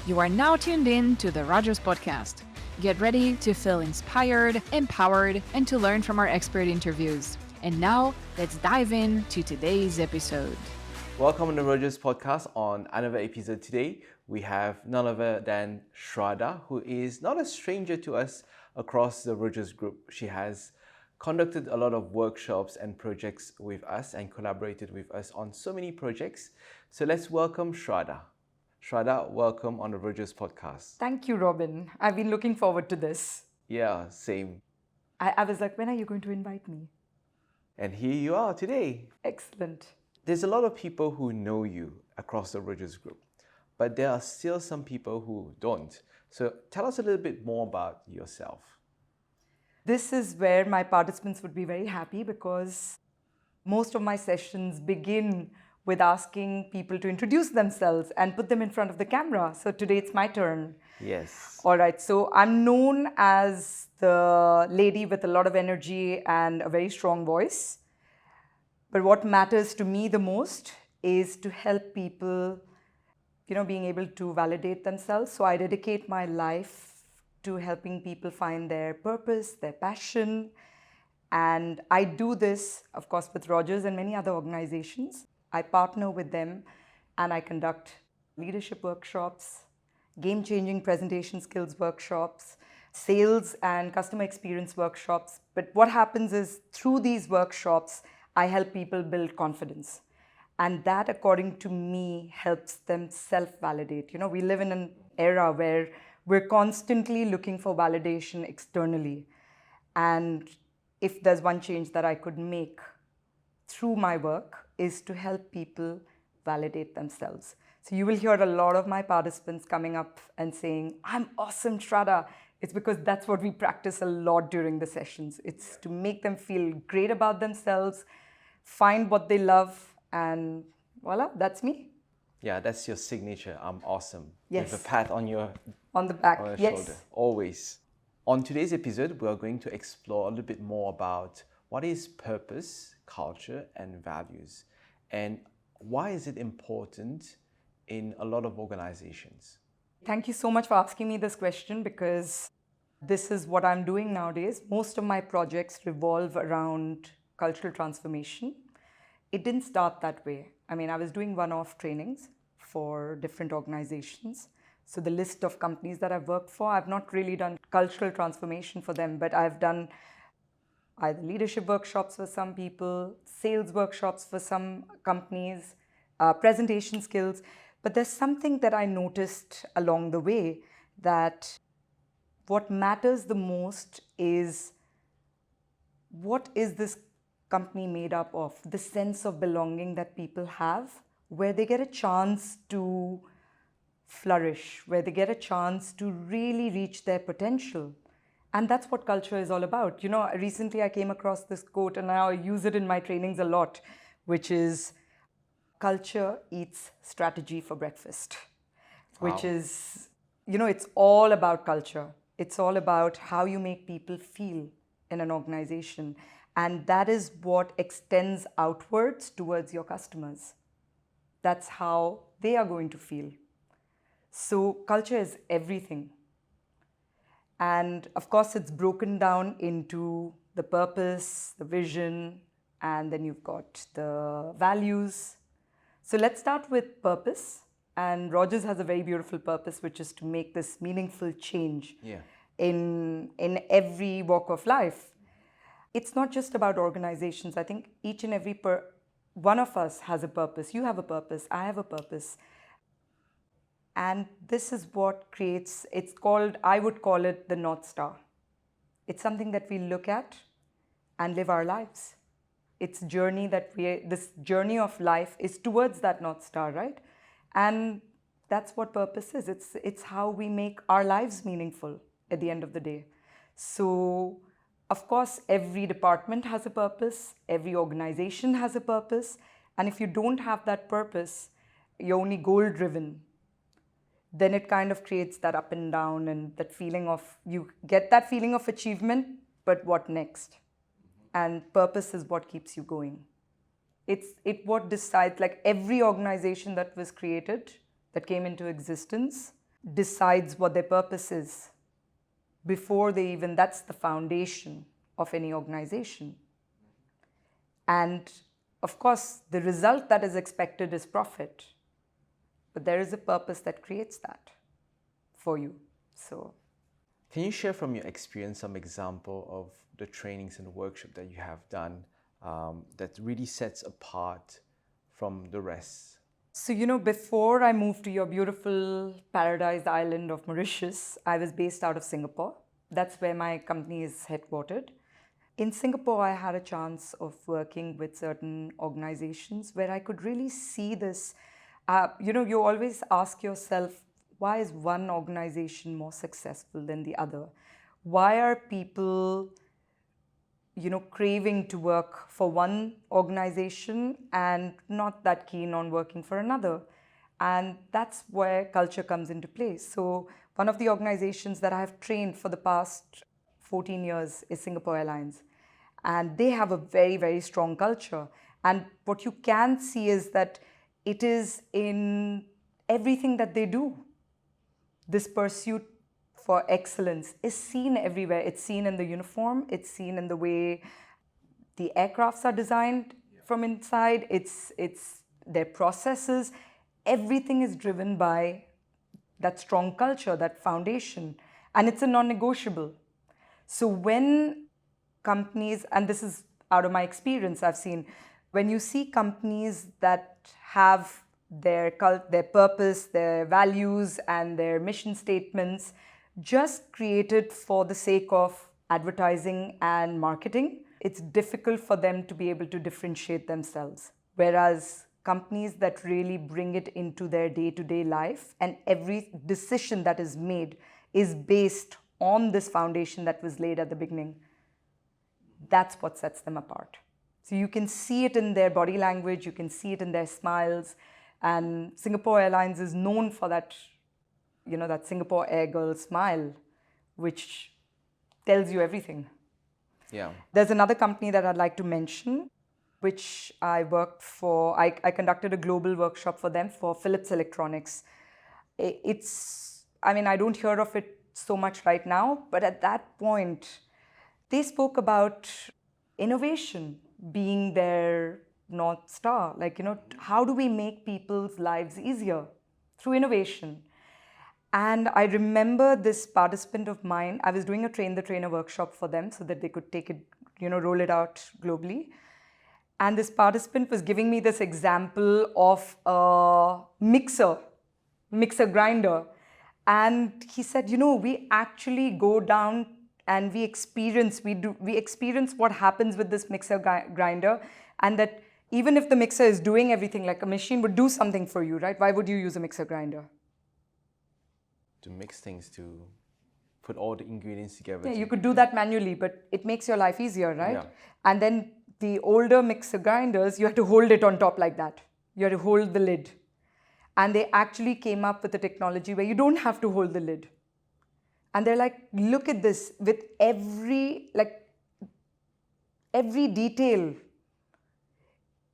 You are now tuned in to the Rogers Podcast. Get ready to feel inspired, empowered, and to learn from our expert interviews. And now, let's dive into today's episode. Welcome to the Rogers Podcast. On another episode today, we have none other than Shradha, who is not a stranger to us across the Rogers Group. She has conducted a lot of workshops and projects with us and collaborated with us on so many projects. So let's welcome Shradha. Shradha, welcome on the Rogers Podcast. Thank you, Robin. I've been looking forward to this. Yeah, same. I was like, when are you going to invite me? And here you are today. Excellent. There's a lot of people who know you across the Rogers Group, but there are still some people who don't. So tell us a little bit more about yourself. This is where my participants would be very happy because most of my sessions begin with asking people to introduce themselves and put them in front of the camera. So today it's my turn. Yes. All right. So I'm known as the lady with a lot of energy and a very strong voice. But what matters to me the most is to help people, being able to validate themselves. So I dedicate my life to helping people find their purpose, their passion. And I do this, of course, with Rogers and many other organizations. I partner with them and I conduct leadership workshops, game-changing presentation skills workshops, sales and customer experience workshops. But what happens is through these workshops, I help people build confidence. And that, according to me, helps them self-validate. We live in an era where we're constantly looking for validation externally. And if there's one change that I could make through my work is to help people validate themselves. So you will hear a lot of my participants coming up and saying, I'm awesome, Shradha. It's because that's what we practice a lot during the sessions. It's to make them feel great about themselves, find what they love, and voila, that's me. Yeah, that's your signature. I'm awesome. Yes. With a pat on your back. Yes. shoulder. Always. On today's episode, we're going to explore a little bit more about what is purpose, culture, and values, and why is it important in a lot of organizations? Thank you so much for asking me this question because this is what I'm doing nowadays. Most of my projects revolve around cultural transformation. It didn't start that way. I was doing one-off trainings for different organizations. So the list of companies that I've worked for, I've not really done cultural transformation for them, but I've done either leadership workshops for some people, sales workshops for some companies, presentation skills. But there's something that I noticed along the way that what matters the most is what is this company made up of? The sense of belonging that people have, where they get a chance to flourish, where they get a chance to really reach their potential. And that's what culture is all about. Recently I came across this quote and I use it in my trainings a lot, which is culture eats strategy for breakfast. Wow. Which is, it's all about culture. It's all about how you make people feel in an organization. And that is what extends outwards towards your customers. That's how they are going to feel. So culture is everything. And of course, it's broken down into the purpose, the vision, and then you've got the values. So let's start with purpose. And Rogers has a very beautiful purpose, which is to make this meaningful change in every walk of life. It's not just about organizations. I think each and every one of us has a purpose. You have a purpose. I have a purpose. And this is what creates, I would call it the North Star. It's something that we look at and live our lives. This journey of life is towards that North Star, right? And that's what purpose is. It's how we make our lives meaningful at the end of the day. So, of course, every department has a purpose. Every organization has a purpose. And if you don't have that purpose, you're only goal-driven, then it kind of creates that up and down and that feeling of, you get that feeling of achievement, but what next? And purpose is what keeps you going. It's what decides, like every organization that was created, that came into existence, decides what their purpose is before they even, that's the foundation of any organization. And of course, the result that is expected is profit, but there is a purpose that creates that for you. So, can you share from your experience some example of the trainings and the workshop that you have done that really sets apart from the rest? So, before I moved to your beautiful paradise island of Mauritius, I was based out of Singapore. That's where my company is headquartered. In Singapore, I had a chance of working with certain organizations where I could really see this. You always ask yourself, why is one organization more successful than the other? Why are people craving to work for one organization and not that keen on working for another? And that's where culture comes into place. So one of the organizations that I have trained for the past 14 years is Singapore Airlines. And they have a very, very strong culture. And what you can see is that it is in everything that they do. This pursuit for excellence is seen everywhere. It's seen in the uniform. It's seen in the way the aircrafts are designed from inside. It's their processes. Everything is driven by that strong culture, that foundation. And it's a non-negotiable. So when companies, and this is out of my experience, I've seen, when you see companies that have their purpose, their values, and their mission statements just created for the sake of advertising and marketing, it's difficult for them to be able to differentiate themselves. Whereas companies that really bring it into their day-to-day life, and every decision that is made is based on this foundation that was laid at the beginning, that's what sets them apart. So you can see it in their body language, you can see it in their smiles, and Singapore Airlines is known for that, that Singapore Air Girl smile, which tells you everything. Yeah. There's another company that I'd like to mention, which I worked for. I conducted a global workshop for them for Philips Electronics. I don't hear of it so much right now, but at that point, they spoke about innovation being their North Star. How do we make people's lives easier through innovation? And I remember this participant of mine, I was doing a train the trainer workshop for them so that they could take it, roll it out globally. And this participant was giving me this example of a mixer grinder. And he said, we actually go down and we experience what happens with this mixer grinder, and that even if the mixer is doing everything, like a machine would do something for you, right? Why would you use a mixer grinder? To mix things, to put all the ingredients together. Yeah, you could do that manually, but it makes your life easier, right? Yeah. And then the older mixer grinders, you had to hold it on top like that. You had to hold the lid. And they actually came up with a technology where you don't have to hold the lid. And they're like, look at this, with every detail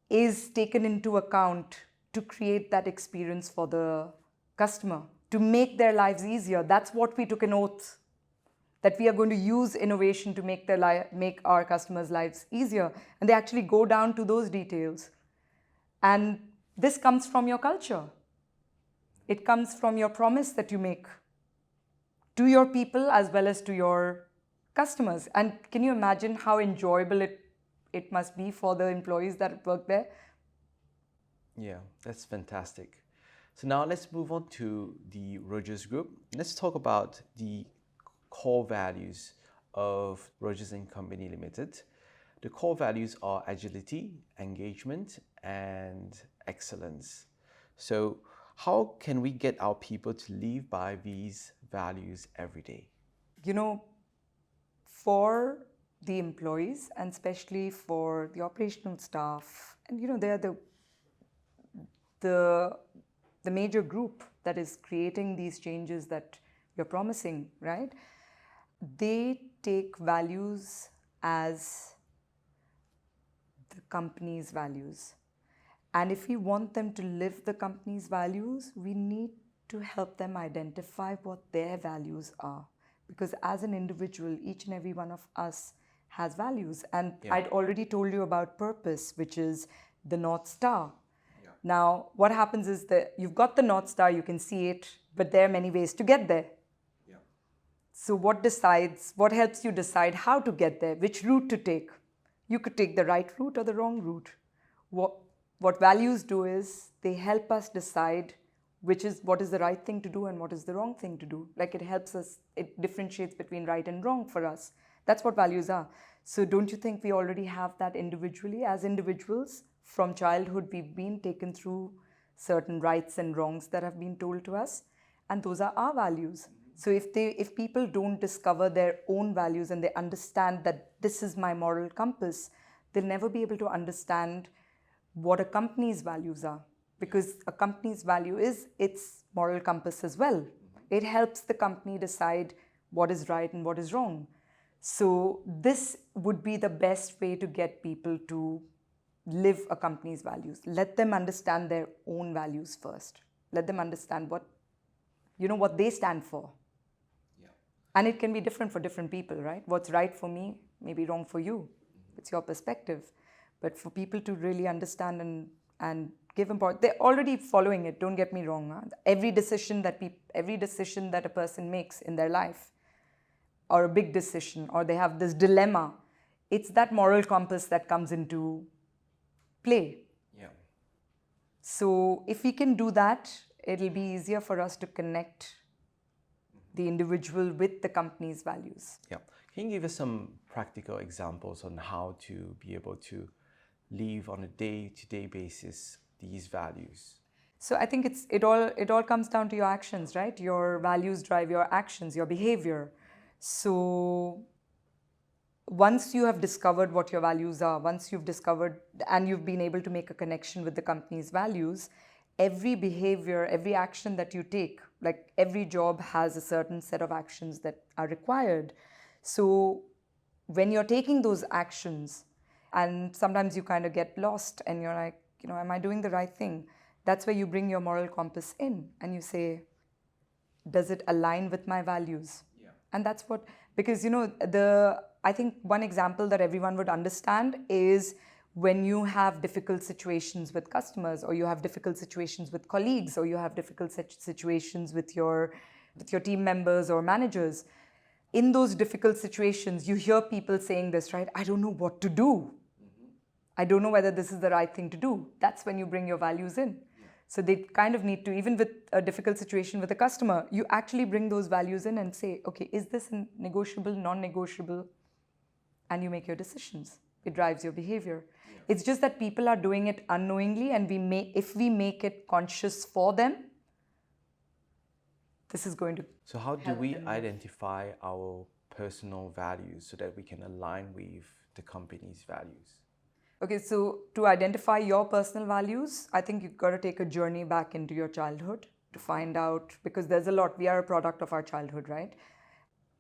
is taken into account to create that experience for the customer, to make their lives easier. That's what we took an oath, that we are going to use innovation to make our customers' lives easier. And they actually go down to those details. And this comes from your culture. It comes from your promise that you make to your people as well as to your customers. And can you imagine how enjoyable it must be for the employees that work there? Yeah, that's fantastic. So now let's move on to the Rogers Group. Let's talk about the core values of Rogers & Company Limited. The core values are agility, engagement, and excellence. So how can we get our people to live by these values every day? For the employees, and especially for the operational staff, and they're the major group that is creating these changes that you're promising, right? They take values as the company's values. And if we want them to live the company's values, we need to help them identify what their values are. Because as an individual, each and every one of us has values. And I'd already told you about purpose, which is the North Star. Yeah. Now, what happens is that you've got the North Star, you can see it, but there are many ways to get there. Yeah. So what helps you decide how to get there, which route to take? You could take the right route or the wrong route. What values do is they help us decide what is the right thing to do and what is the wrong thing to do. Like it differentiates between right and wrong for us. That's what values are. So don't you think we already have that individually? As individuals, from childhood, we've been taken through certain rights and wrongs that have been told to us, and those are our values. So if people don't discover their own values and they understand that this is my moral compass, they'll never be able to understand what a company's values are. Because a company's value is its moral compass as well. It helps the company decide what is right and what is wrong. So this would be the best way to get people to live a company's values. Let them understand their own values first. Let them understand what they stand for. Yeah. And it can be different for different people, right? What's right for me may be wrong for you. It's your perspective. But for people to really understand and give importance, they're already following it, don't get me wrong. Huh? Every decision that a person makes in their life, or a big decision, or they have this dilemma, it's that moral compass that comes into play. Yeah. So if we can do that, it'll be easier for us to connect the individual with the company's values. Yeah. Can you give us some practical examples on how to be able to live on a day-to-day basis these values? So I think it all comes down to your actions, right? Your values drive your actions, your behavior. So once you have discovered what your values are, once you've discovered and you've been able to make a connection with the company's values, every behavior, every action that you take, like every job has a certain set of actions that are required. So when you're taking those actions, and sometimes you kind of get lost and you're like, am I doing the right thing? That's where you bring your moral compass in and you say, does it align with my values? Yeah. And that's what, because I think one example that everyone would understand is when you have difficult situations with customers, or you have difficult situations with colleagues, or you have difficult situations with your team members or managers. In those difficult situations, you hear people saying this, right? I don't know what to do. I don't know whether this is the right thing to do. That's when you bring your values in. Yeah. So they kind of need to, even with a difficult situation with a customer, you actually bring those values in and say, okay, is this negotiable, non-negotiable? And you make your decisions. It drives your behavior. Yeah. It's just that people are doing it unknowingly, and if we make it conscious for them, this is going to. So how do we identify our personal values so that we can align with the company's values? Okay, so to identify your personal values, I think you've got to take a journey back into your childhood to find out, because there's a lot. We are a product of our childhood, right?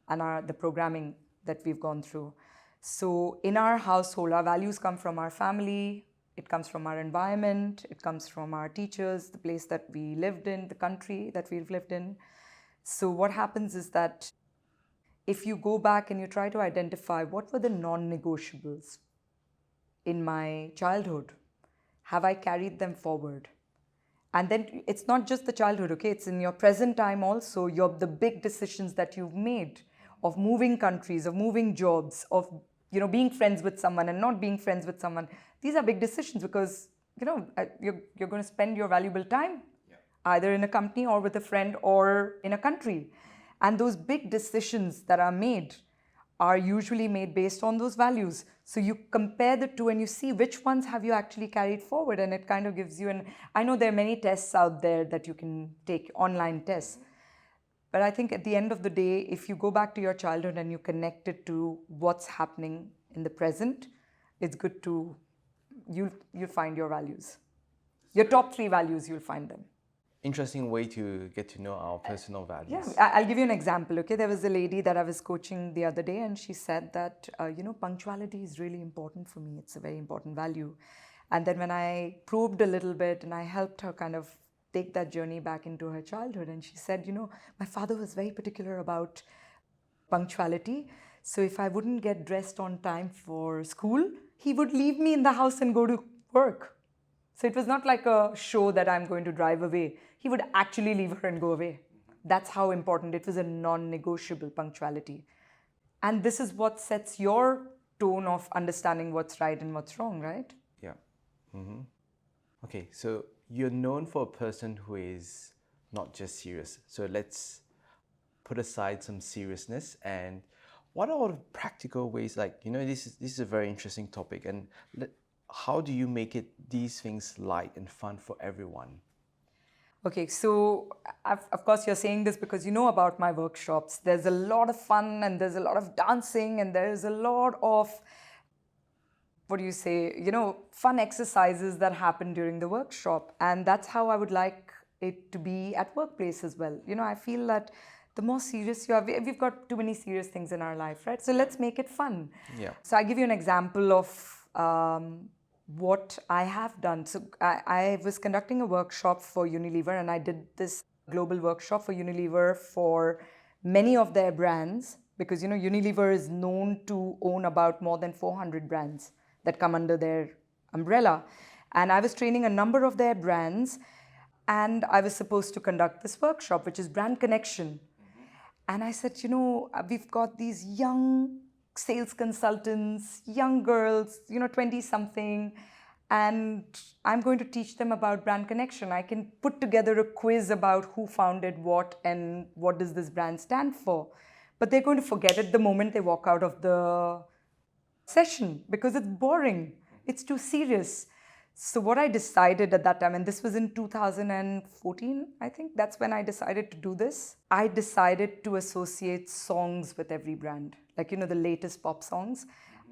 And the programming that we've gone through. So in our household, our values come from our family, it comes from our environment, it comes from our teachers, the place that we lived in, the country that we've lived in. So what happens is that if you go back and you try to identify what were the non-negotiables in my childhood, have I carried them forward? And then it's not just the childhood, okay? It's in your present time also, the big decisions that you've made of moving countries, of moving jobs, of being friends with someone and not being friends with someone. These are big decisions because you're going to spend your valuable time either in a company or with a friend or in a country. And those big decisions that are made are usually made based on those values. So you compare the two and you see which ones have you actually carried forward, and it kind of gives you I know there are many tests out there that you can take, online tests. But I think at the end of the day, if you go back to your childhood and you connect it to what's happening in the present, it's good to, you'll find your values. Your top 3 values, you'll find them. Interesting way to get to know our personal values. Yeah, I'll give you an example, okay? There was a lady that I was coaching the other day, and she said that, punctuality is really important for me. It's a very important value. And then when I probed a little bit and I helped her kind of take that journey back into her childhood. And she said, my father was very particular about punctuality. So if I wouldn't get dressed on time for school, he would leave me in the house and go to work. So it was not like a show that I'm going to drive away. He would actually leave her and go away. That's how important. It was a non-negotiable punctuality. And this is what sets your tone of understanding what's right and what's wrong, right? Yeah. Mm-hmm. Okay, so you're known for a person who is not just serious. So let's put aside some seriousness, and what are all the practical ways, this is a very interesting topic, and how do you make these things light and fun for everyone? Okay, so of course you're saying this because you know about my workshops. There's a lot of fun and there's a lot of dancing and there's a lot of, fun exercises that happen during the workshop. And that's how I would like it to be at workplace as well. I feel that the more serious you are, we've got too many serious things in our life, right? So let's make it fun. Yeah. So I'll give you an example of what I have done. So I was conducting a workshop for Unilever, and I did this global workshop for Unilever for many of their brands, because Unilever is known to own about more than 400 brands that come under their umbrella. And I was training a number of their brands, and I was supposed to conduct this workshop, which is brand connection. And I said, we've got these young sales consultants, young girls, 20-something, and I'm going to teach them about brand connection. I can put together a quiz about who founded what and what does this brand stand for. But they're going to forget it the moment they walk out of the session because it's boring. It's too serious. So what I decided at that time, and this was in 2014, I think, that's when I decided to do this. I decided to associate songs with every brand, the latest pop songs.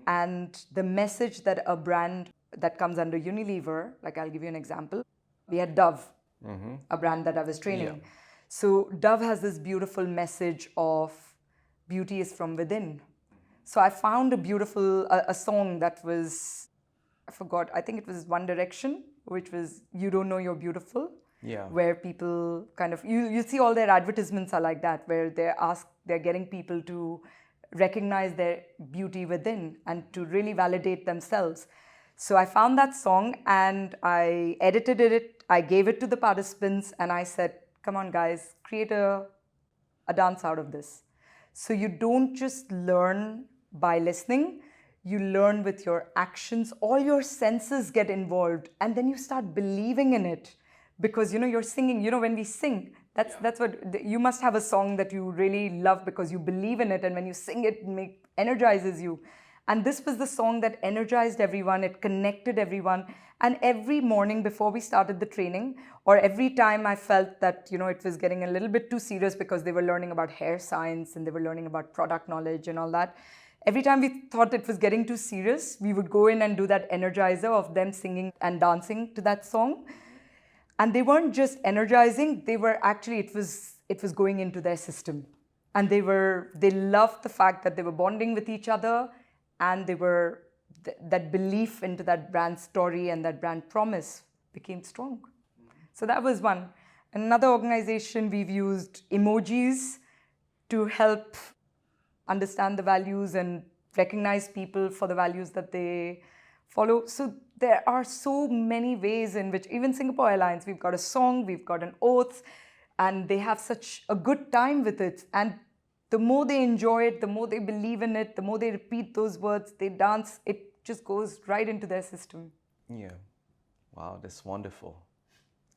And the message that a brand that comes under Unilever, I'll give you an example. We had Dove, a brand that I was training. Yeah. So Dove has this beautiful message of beauty is from within. So I found a song that was, I forgot, I think it was One Direction, which was You Don't Know You're Beautiful. Yeah. Where people kind of, you see all their advertisements are like that, where they're getting people to recognize their beauty within and to really validate themselves. So I found that song and I edited it, I gave it to the participants, and I said, come on guys, create a dance out of this. So you don't just learn by listening, you learn with your actions, all your senses get involved, and then you start believing in it because you're singing. When we sing, that's what you must have, a song that you really love because you believe in it, and when you sing it, it energizes you. And this was the song that energized everyone, it connected everyone. And every morning before we started the training, or every time I felt that it was getting a little bit too serious because they were learning about hair science and they were learning about product knowledge and all that, every time we thought it was getting too serious, we would go in and do that energizer of them singing and dancing to that song. And they weren't just energizing, they were actually, it was going into their system. And they loved the fact that they were bonding with each other, and that belief into that brand story and that brand promise became strong. So that was one. Another organization, we've used emojis to help understand the values and recognize people for the values that they follow. So there are so many ways in which, even Singapore Airlines, we've got a song, we've got an oath, and they have such a good time with it. And the more they enjoy it, the more they believe in it, the more they repeat those words, they dance, it just goes right into their system. Yeah. Wow, that's wonderful.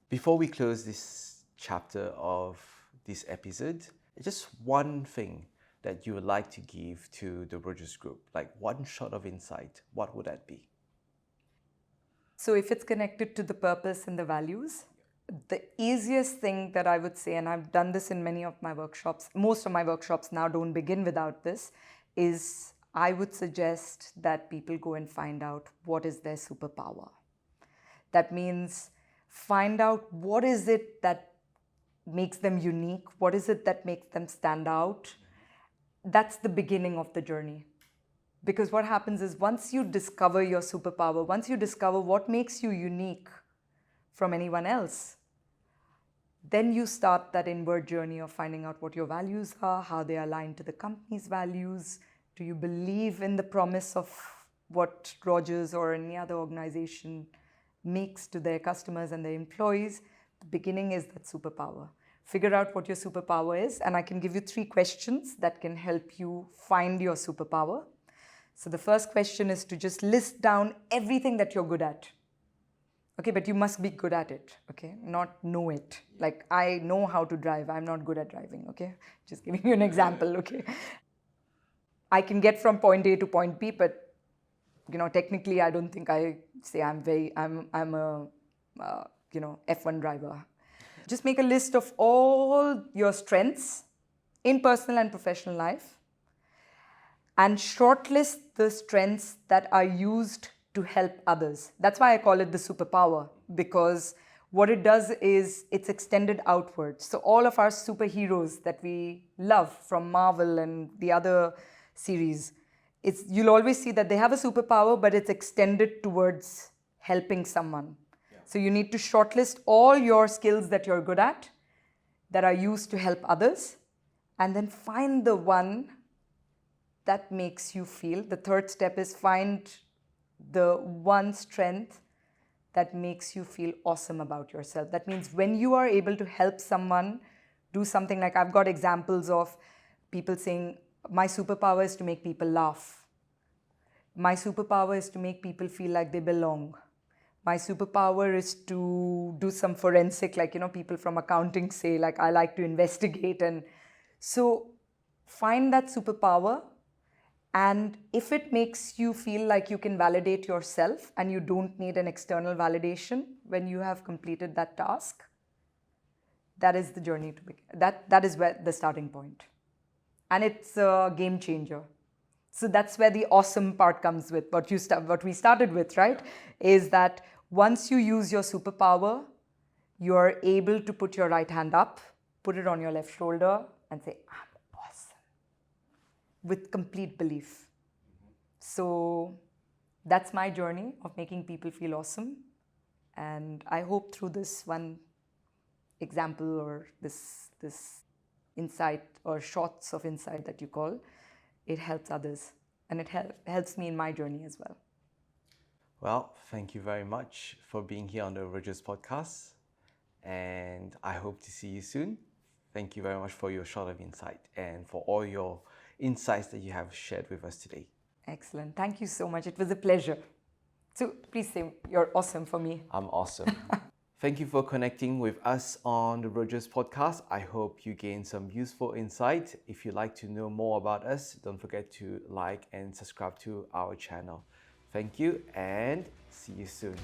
Before we close this chapter of this episode, just one thing that you would like to give to the Rogers Group, like one shot of insight, what would that be? So if it's connected to the purpose and the values, the easiest thing that I would say, and I've done this in many of my workshops, most of my workshops now don't begin without this, is I would suggest that people go and find out what is their superpower. That means find out what is it that makes them unique, what is it that makes them stand out. That's the beginning of the journey. Because what happens is, once you discover your superpower, once you discover what makes you unique from anyone else, Then you start that inward journey of finding out what your values are, how they align to the company's values. Do you believe in the promise of what Rogers or any other organization makes to their customers and their employees? The beginning is that superpower. Figure out what your superpower is, and I can give you 3 questions that can help you find your superpower. So the first question is to just list down everything that you're good at. Okay, but you must be good at it, okay? Not know it. Like, I know how to drive, I'm not good at driving, okay? Just giving you an example, okay? I can get from point A to point B, but, technically I don't think I say I'm a F1 driver. Just make a list of all your strengths in personal and professional life and shortlist the strengths that are used to help others. That's why I call it the superpower, because what it does is it's extended outwards. So all of our superheroes that we love from Marvel and the other series, you'll always see that they have a superpower, but it's extended towards helping someone. So you need to shortlist all your skills that you're good at, that are used to help others, and then find the one that makes you feel. The third step is find the one strength that makes you feel awesome about yourself. That means when you are able to help someone do something, like I've got examples of people saying, my superpower is to make people laugh. My superpower is to make people feel like they belong. My superpower is to do some forensic, like, people from accounting say, like, I like to investigate. And so find that superpower. And if it makes you feel like you can validate yourself and you don't need an external validation when you have completed that task, that is the journey to begin. That is where the starting point. And it's a game changer. So that's where the awesome part comes with what we started with, right? Is that once you use your superpower, you're able to put your right hand up, put it on your left shoulder, and say, I'm awesome, with complete belief. So that's my journey of making people feel awesome. And I hope through this one example or this insight or shots of insight that you call, it helps others. And it helps me in my journey as well. Well, thank you very much for being here on the Rogers podcast. And I hope to see you soon. Thank you very much for your shot of insight and for all your insights that you have shared with us today. Excellent. Thank you so much. It was a pleasure. So please say you're awesome for me. I'm awesome. Thank you for connecting with us on the Rogers podcast. I hope you gained some useful insight. If you'd like to know more about us, don't forget to like and subscribe to our channel. Thank you and see you soon.